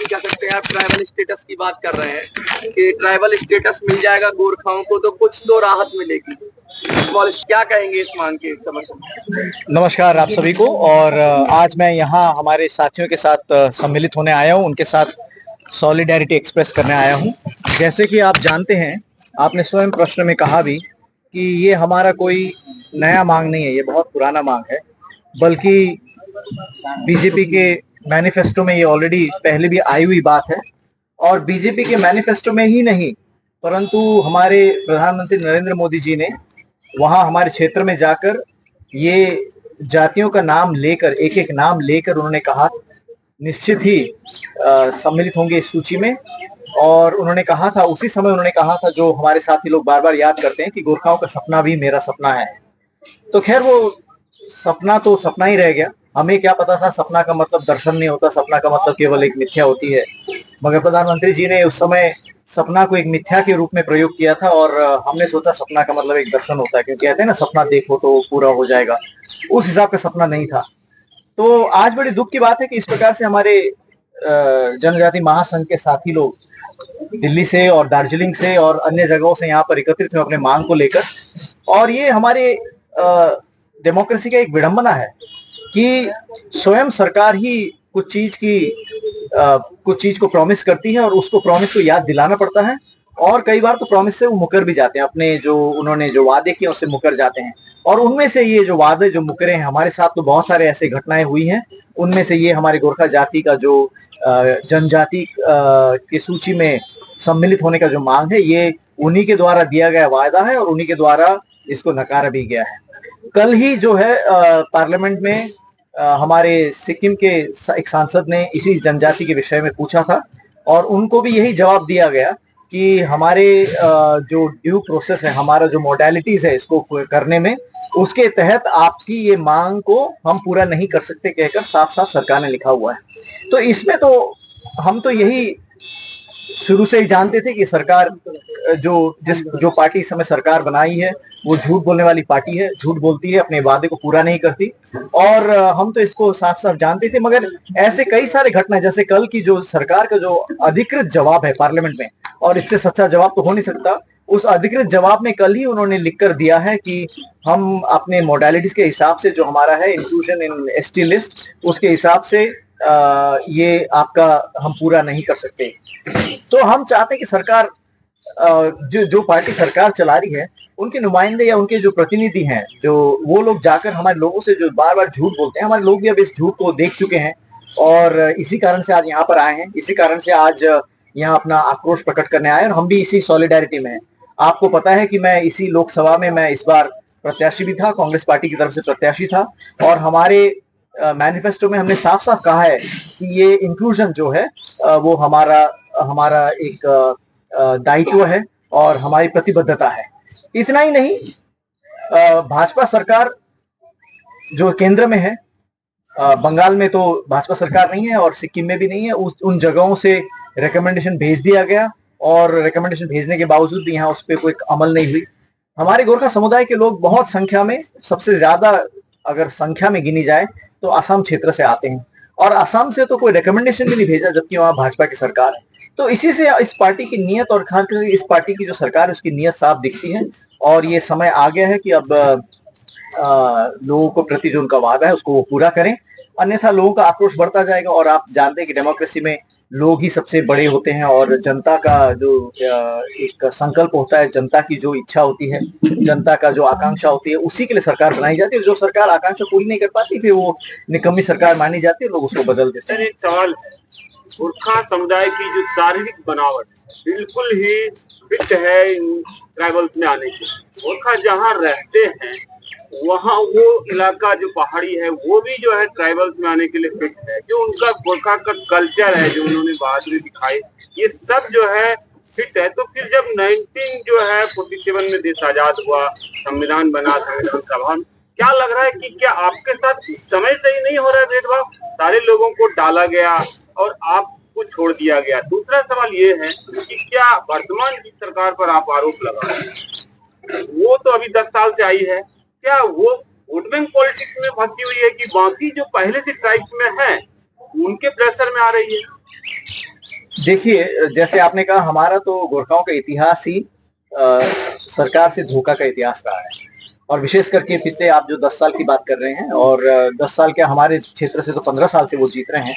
कह सकते हैं, आप ट्राइबल स्टेटस की बात कर रहे हैं कि ट्राइबल स्टेटस मिल जाएगा गोरखाओं को तो कुछ तो राहत मिलेगी। क्या कहेंगे इस मांग के समर्थन? नमस्कार आप सभी को। और आज मैं यहाँ हमारे साथियों के साथ सम्मिलित होने आया हूँ, उनके साथ सॉलिडेरिटी एक्सप्रेस करने आया हूँ। जैसे कि आप जानते हैं, आपने स्वयं प्रश्न में कहा भी कि ये हमारा कोई नया मांग नहीं है, ये बहुत पुराना मांग है। बल्कि बीजेपी के मैनिफेस्टो में ये ऑलरेडी पहले भी आई हुई बात है। और बीजेपी के मैनिफेस्टो में ही नहीं, परंतु हमारे प्रधानमंत्री नरेंद्र मोदी जी ने वहाँ हमारे क्षेत्र में जाकर ये जातियों का नाम लेकर, एक एक नाम लेकर उन्होंने कहा निश्चित ही सम्मिलित होंगे इस सूची में। और उन्होंने कहा था, उसी समय उन्होंने कहा था, जो हमारे साथी लोग बार बार याद करते हैं, कि गोरखाओं का सपना भी मेरा सपना है। तो खैर वो सपना तो सपना ही रह गया। हमें क्या पता था सपना का मतलब दर्शन नहीं होता, सपना का मतलब केवल एक मिथ्या होती है। मगर प्रधानमंत्री जी ने उस समय सपना को एक मिथ्या के रूप में प्रयोग किया था, और हमने सोचा सपना का मतलब एक दर्शन होता है, क्योंकि कहते हैं ना, सपना देखो तो पूरा हो जाएगा। उस हिसाब का सपना नहीं था। तो आज बड़ी दुख की बात है कि इस प्रकार से हमारे जनजाति महासंघ के साथी लोग दिल्ली से और दार्जिलिंग से और अन्य जगहों से यहाँ पर एकत्रित हुए अपने मांग को लेकर। और ये हमारे डेमोक्रेसी का एक विडंबना है कि स्वयं सरकार ही कुछ चीज को प्रॉमिस करती है और उसको प्रॉमिस को याद दिलाना पड़ता है। और कई बार तो प्रॉमिस से वो मुकर भी जाते हैं, अपने जो उन्होंने जो वादे किए उससे मुकर जाते हैं। और उनमें से ये जो वादे जो मुकरे हैं, हमारे साथ तो बहुत सारे ऐसे घटनाएं हुई हैं। उनमें से ये हमारे गोरखा जाति का जो जनजाति की सूची में सम्मिलित होने का जो मांग है, ये उन्हीं के द्वारा दिया गया वायदा है और उन्हीं के द्वारा इसको नकारा भी गया है। कल ही जो है पार्लियामेंट में हमारे सिक्किम के एक सांसद ने इसी जनजाति के विषय में पूछा था, और उनको भी यही जवाब दिया गया कि हमारे जो ड्यू प्रोसेस है, हमारा जो मोडालिटीज है इसको करने में, उसके तहत आपकी ये मांग को हम पूरा नहीं कर सकते, कहकर साफ साफ सरकार ने लिखा हुआ है। तो इसमें तो हम तो यही शुरू से ही जानते थे कि सरकार जो पार्टी इस समय सरकार बनाई है, वो झूठ बोलने वाली पार्टी है, झूठ बोलती है, अपने वादे को पूरा नहीं करती। और हम तो इसको साफ साफ जानते थे। मगर ऐसे कई सारे घटना, जैसे कल की जो सरकार का जो अधिकृत जवाब है पार्लियामेंट में, और इससे सच्चा जवाब तो हो नहीं सकता, उस अधिकृत जवाब में कल ही उन्होंने लिख कर दिया है कि हम अपने मोडालिटीज के हिसाब से, जो हमारा है इंक्लूजन इन एसटी लिस्ट, उसके हिसाब से ये आपका हम पूरा नहीं कर सकते। तो हम चाहते हैं कि सरकार, जो पार्टी सरकार चला रही है, उनके नुमाइंदे या उनके जो प्रतिनिधि हैं, जो वो लोग जाकर हमारे लोगों से जो बार बार झूठ बोलते हैं, हमारे लोग भी अब इस झूठ को देख चुके हैं। और इसी कारण से आज यहाँ पर आए हैं, इसी कारण से आज यहाँ अपना आक्रोश प्रकट करने आए, और हम भी इसी सॉलिडारिटी में हैं। आपको पता है कि मैं इसी लोकसभा में मैं इस बार प्रत्याशी भी था, कांग्रेस पार्टी की तरफ से प्रत्याशी था। और हमारे मैनिफेस्टो में हमने साफ साफ कहा है कि ये इंक्लूजन जो है वो हमारा एक दायित्व है और हमारी प्रतिबद्धता है। इतना ही नहीं, भाजपा सरकार जो केंद्र में है, बंगाल में तो भाजपा सरकार नहीं है और सिक्किम में भी नहीं है, उन जगहों से रिकमेंडेशन भेज दिया गया, और रिकमेंडेशन भेजने के बावजूद भी यहाँ उस पर कोई अमल नहीं हुई। हमारे गोरखा समुदाय के लोग बहुत संख्या में, सबसे ज्यादा अगर संख्या में गिनी जाए तो असम क्षेत्र से आते हैं, और असम से तो कोई रिकमेंडेशन भी नहीं भेजा, जबकि वहां भाजपा की सरकार है। तो इसी से इस पार्टी की नीयत, और खासकर इस पार्टी की जो सरकार है उसकी नीयत साफ दिखती है। और ये समय आ गया है कि अब लोगों को प्रति जो उनका वादा है उसको वो पूरा करें, अन्यथा लोगों का आक्रोश बढ़ता जाएगा। और आप जानते हैं कि डेमोक्रेसी में लोग ही सबसे बड़े होते हैं, और जनता का जो एक संकल्प होता है, जनता की जो इच्छा होती है, जनता का जो आकांक्षा होती है, उसी के लिए सरकार बनाई जाती है। जो सरकार आकांक्षा पूरी नहीं कर पाती, फिर वो निकम्मी सरकार मानी जाती है, लोग उसको बदल देते हैं। एक सवाल है, गोरखा समुदाय की जो शारीरिक बनावट बिल्कुल ही फिट है ट्राइबल्स में आने की। गोरखा जहाँ रहते हैं वहाँ वो इलाका जो पहाड़ी है वो भी जो है ट्राइबल्स में आने के लिए फिट है। जो उनका गोरखा का कल्चर है, जो उन्होंने बहादुरी दिखाई, ये सब जो है फिट है। तो फिर जब 1947 में देश आजाद हुआ, संविधान बना, संविधान सभा, क्या लग रहा है कि क्या आपके साथ इस समय से ही नहीं हो रहा है भेदभाव? सारे लोगों को डाला गया और आपको छोड़ दिया गया। दूसरा सवाल ये है कि क्या वर्तमान की सरकार पर आप आरोप लगा रहे हैं, वो तो अभी 10 साल से आई है, क्या वो वोट बैंक पॉलिटिक्स में फंसी हुई है कि बाकी जो पहले से ट्राइब्स में है उनके प्रेशर में आ रही है? देखिए, जैसे आपने कहा, हमारा तो गोरखाओं का इतिहास ही सरकार से धोखा का इतिहास रहा है। और विशेष करके पिछले आप जो 10 साल की बात कर रहे हैं, और 10 साल क्या, हमारे क्षेत्र से तो 15 साल से वो जीत रहे हैं।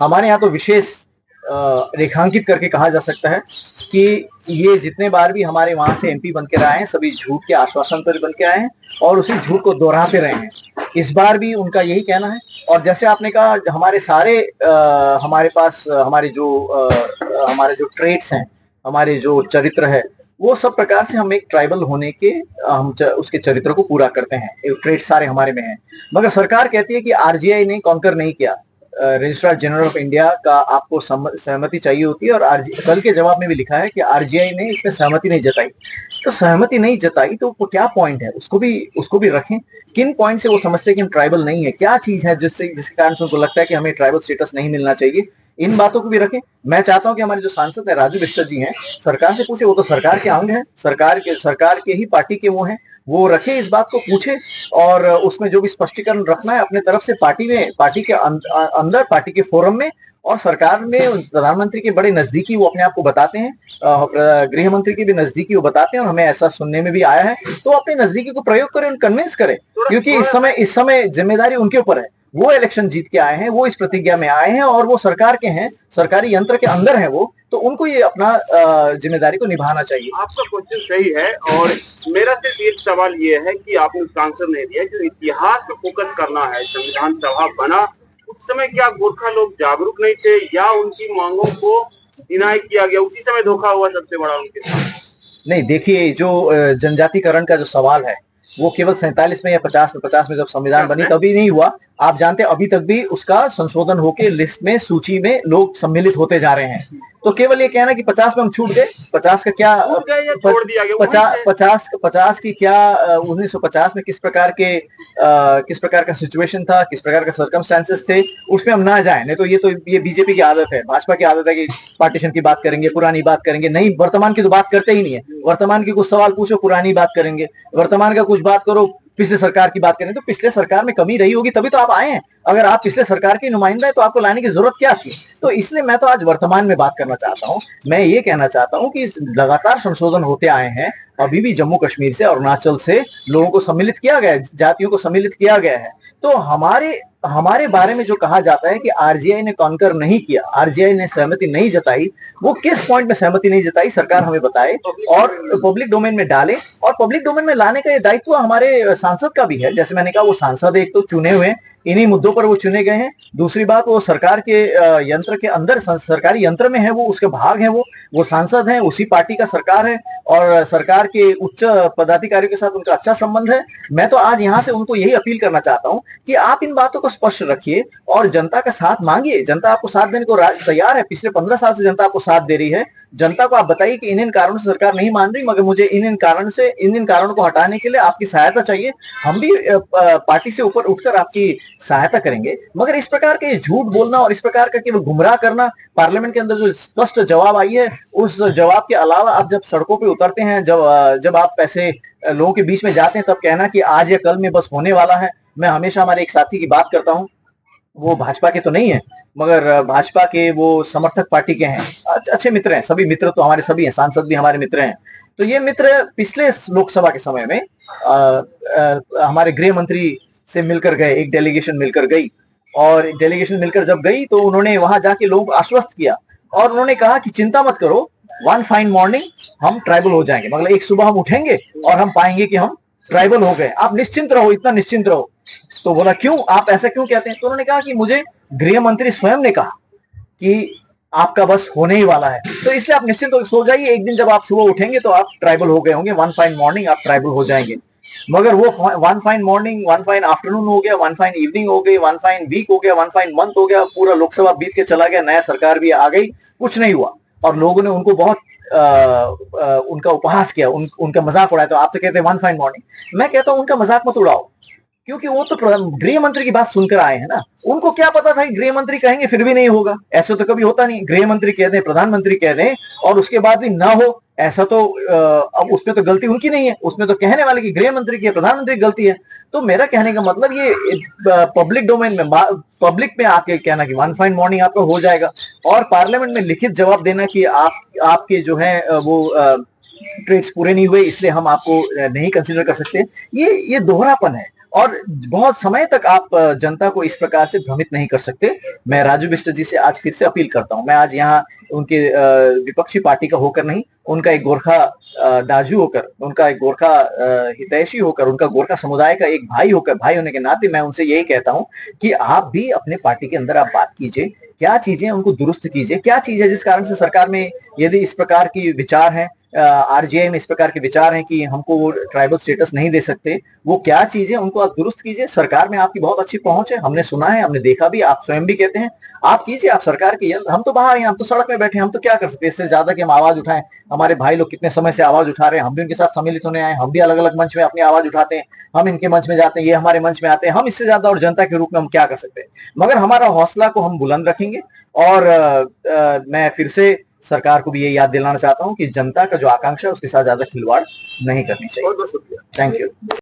हमारे यहाँ तो विशेष रेखांकित करके कहा जा सकता है कि ये जितने बार भी हमारे वहां से एमपी बन के आए हैं, सभी झूठ के आश्वासन पर बन के आए हैं और उसी झूठ को दोहराते रहे हैं। इस बार भी उनका यही कहना है। और जैसे आपने कहा, हमारे सारे हमारे पास हमारे जो ट्रेट्स हैं, हमारे जो चरित्र है, वो सब प्रकार से हम एक ट्राइबल होने के उसके चरित्र को पूरा करते हैं। ट्रेट सारे हमारे में हैं। मगर सरकार कहती है कि आरजीआई ने कॉन्कर नहीं किया। रजिस्ट्रार जनरल ऑफ इंडिया का आपको सहमति चाहिए होती है, और कल के जवाब में भी लिखा है कि आरजीआई ने इसमें सहमति नहीं जताई। तो सहमति नहीं जताई तो क्या पॉइंट है, उसको भी रखें। किन पॉइंट से वो समझते हैं कि हम ट्राइबल नहीं है, क्या चीज है जिसके कारण से उनको लगता है कि हमें ट्राइबल स्टेटस नहीं मिलना चाहिए, इन बातों को भी रखें। मैं चाहता हूं कि हमारे जो सांसद है राजू बिस्टर जी हैं, सरकार से पूछे, वो तो सरकार के अंग है, सरकार के ही पार्टी के वो हैं, वो रखे, इस बात को पूछे और उसमें जो भी स्पष्टीकरण रखना है अपने तरफ से पार्टी के अंदर, पार्टी के फोरम में और सरकार में। प्रधानमंत्री के बड़े नजदीकी वो अपने आप को बताते हैं, गृह मंत्री के भी नजदीकी वो बताते हैं, और हमें ऐसा सुनने में भी आया है। तो अपनी नजदीकी को प्रयोग करें, कन्विंस करें, क्योंकि इस समय जिम्मेदारी उनके ऊपर है। वो इलेक्शन जीत के आए हैं, वो इस प्रतिज्ञा में आए हैं और वो सरकार के हैं, सरकारी यंत्र के अंदर है वो, तो उनको ये अपना जिम्मेदारी को निभाना चाहिए। आपका क्वेश्चन सही है, और मेरा सिर्फ एक सवाल ये है कि आपने उसका आंसर नहीं दिया। जो इतिहास पे फोकस करना है, संविधान सभा बना उस समय क्या गोरखा लोग जागरूक नहीं थे, या उनकी मांगों को डिनाई किया गया, उसी समय धोखा हुआ सबसे बड़ा उनके साथ? नहीं, देखिए, जो जनजातिकरण का जो सवाल है वो केवल 47 में या 50 में जब संविधान बनी तभी नहीं हुआ। आप जानते हैं, अभी तक भी उसका संशोधन होके लिस्ट में, सूची में लोग सम्मिलित होते जा रहे हैं। तो केवल ये कहना कि 50 में हम छूट गए, 50 का क्या, छोड़ दिया गया, 50 की क्या, 1950 में किस प्रकार का सिचुएशन था, किस प्रकार का सर्कमस्टांसेस थे, उसमें हम ना जाए। नहीं तो ये बीजेपी की आदत है, भाजपा की आदत है कि पार्टीशन की बात करेंगे, पुरानी बात करेंगे, नहीं, वर्तमान की तो बात करते ही नहीं है। वर्तमान की कुछ सवाल पूछो, पुरानी बात करेंगे, वर्तमान का कुछ बात करो, पिछले सरकार की बात करें तो पिछले सरकार में कमी रही होगी तभी तो आप आए हैं। अगर आप पिछले सरकार के नुमाइंदा है तो आपको लाने की जरूरत क्या थी? तो इसलिए मैं तो आज वर्तमान में बात करना चाहता हूं। मैं ये कहना चाहता हूं कि लगातार संशोधन होते आए हैं। अभी भी जम्मू कश्मीर से, अरुणाचल से लोगों को सम्मिलित किया गया है, जातियों को सम्मिलित किया गया है। तो हमारे बारे में जो कहा जाता है कि आरजीआई ने कॉन्कर नहीं किया, आरजीआई ने सहमति नहीं जताई, वो किस पॉइंट में सहमति नहीं जताई, सरकार हमें बताए और पब्लिक डोमेन में डाले। और पब्लिक डोमेन में लाने का ये दायित्व हमारे सांसद का भी है। जैसे मैंने कहा, वो सांसद एक तो चुने हुए, इन्हीं मुद्दों पर वो चुने गए हैं। दूसरी बात, वो सरकार के यंत्र के अंदर, सरकारी यंत्र में है, वो उसके भाग हैं, वो सांसद हैं, उसी पार्टी का सरकार है और सरकार के उच्च पदाधिकारियों के साथ उनका अच्छा संबंध है। मैं तो आज यहाँ से उनको यही अपील करना चाहता हूँ कि आप इन बातों को स्पष्ट रखिए और जनता का साथ मांगिए। जनता आपको साथ देने को तैयार है। पिछले 15 साल से जनता आपको साथ दे रही है। जनता को आप बताइए कि इन कारणों से सरकार नहीं मान रही, मगर मुझे इन कारणों को हटाने के लिए आपकी सहायता चाहिए। हम भी पार्टी से ऊपर उठकर आपकी सहायता करेंगे। मगर इस प्रकार के झूठ बोलना और इस प्रकार का केवल गुमराह करना, पार्लियामेंट के अंदर जो स्पष्ट जवाब आई है, उस जवाब के अलावा आप जब सड़कों पे उतरते हैं, जब आप ऐसे लोगों के बीच में जाते हैं, तब कहना कि आज या कल में बस होने वाला है। मैं हमेशा हमारे एक साथी की बात करता हूं, वो भाजपा के तो नहीं है, मगर भाजपा के वो समर्थक पार्टी के हैं, अच्छे मित्र हैं। सभी मित्र तो हमारे सभी हैं, सांसद भी हमारे मित्र हैं। तो ये मित्र पिछले लोकसभा के समय में हमारे गृह मंत्री से मिलकर गए, एक डेलीगेशन मिलकर गई, और डेलीगेशन मिलकर जब गई तो उन्होंने वहां जाके लोगों को आश्वस्त किया और उन्होंने कहा कि चिंता मत करो, वन फाइन मॉर्निंग हम ट्राइबल हो जाएंगे। मतलब एक सुबह हम उठेंगे और हम पाएंगे कि हम ट्राइबल हो गए, आप निश्चिंत रहो, इतना निश्चिंत रहो। तो बोला, क्यों, आप ऐसा क्यों कहते हैं? तो उन्होंने कहा कि मुझे गृह मंत्री स्वयं ने कहा कि आपका बस होने ही वाला है, तो इसलिए आप निश्चिंत हो सो जाइए। एक दिन जब आप सुबह उठेंगे तो आप ट्राइबल हो गए होंगे, वन फाइन मॉर्निंग आप ट्राइबल हो जाएंगे। मगर वो one fine morning, one fine afternoon हो गया, वन फाइन इवनिंग हो गई, वन फाइन वीक हो गया, वन फाइन मंथ हो गया, पूरा लोकसभा बीत के चला गया, नया सरकार भी आ गई, कुछ नहीं हुआ और लोगों ने उनको बहुत उनका उपहास किया, उनका मजाक उड़ाया। तो आप तो कहते हैं वन फाइन मॉर्निंग, मैं कहता हूं उनका मजाक मत उड़ाओ, क्योंकि वो तो गृह मंत्री की बात सुनकर आए हैं ना। उनको क्या पता था कि गृह मंत्री कहेंगे फिर भी नहीं होगा? ऐसे तो कभी होता नहीं, गृह मंत्री कह दें, प्रधानमंत्री कह दें और उसके बाद भी ना हो, ऐसा तो अब उसमें तो गलती उनकी नहीं है, उसमें तो कहने वाले की गृह मंत्री की, प्रधानमंत्री की गलती है। तो मेरा कहने का मतलब ये पब्लिक डोमेन में, पब्लिक में आके कहना कि वन फाइन मॉर्निंग आपका हो जाएगा और पार्लियामेंट में लिखित जवाब देना कि आपके जो है वो ट्रेड्स पूरे नहीं हुए इसलिए हम आपको नहीं कंसीडर कर सकते, ये दोहरापन है और बहुत समय तक आप जनता को इस प्रकार से भ्रमित नहीं कर सकते। मैं राजू बिष्ट जी से आज फिर से अपील करता हूं, मैं आज यहाँ उनके विपक्षी पार्टी का होकर नहीं, उनका एक गोरखा दाजू होकर, उनका एक गोरखा हितैषी होकर, उनका गोरखा समुदाय का एक भाई होकर, भाई होने के नाते मैं उनसे यही कहता हूं कि आप भी अपने पार्टी के अंदर आप बात कीजिए, क्या चीजें उनको दुरुस्त कीजिए, क्या चीज है जिस कारण से सरकार में यदि इस प्रकार की विचार है, आरजीआई में इस प्रकार के विचार हैं कि हमको वो ट्राइबल स्टेटस नहीं दे सकते, वो क्या चीजें उनको आप दुरुस्त कीजिए। सरकार में आपकी बहुत अच्छी पहुंच है, हमने सुना है, हमने देखा भी, आप स्वयं भी कहते हैं, आप कीजिए, आप सरकार की, हम तो बाहर हैं, हम तो सड़क में बैठे हैं, हम तो क्या कर सकते हैं इससे ज्यादा कि हम आवाज उठाएं। हमारे भाई लोग कितने समय से आवाज उठा रहे हैं, हम भी उनके साथ सम्मिलित होने आए, हम भी अलग अलग मंच में अपनी आवाज उठाते हैं, हम इनके मंच में जाते हैं, ये हमारे मंच में आते हैं, हम इससे ज्यादा और जनता के रूप में हम क्या कर सकते हैं। मगर हमारा हौसला को हम बुलंद रखेंगे और मैं फिर से सरकार को भी ये याद दिलाना चाहता हूं कि जनता का जो आकांक्षा है उसके साथ ज्यादा खिलवाड़ नहीं करनी चाहिए। बहुत बहुत शुक्रिया। Thank you.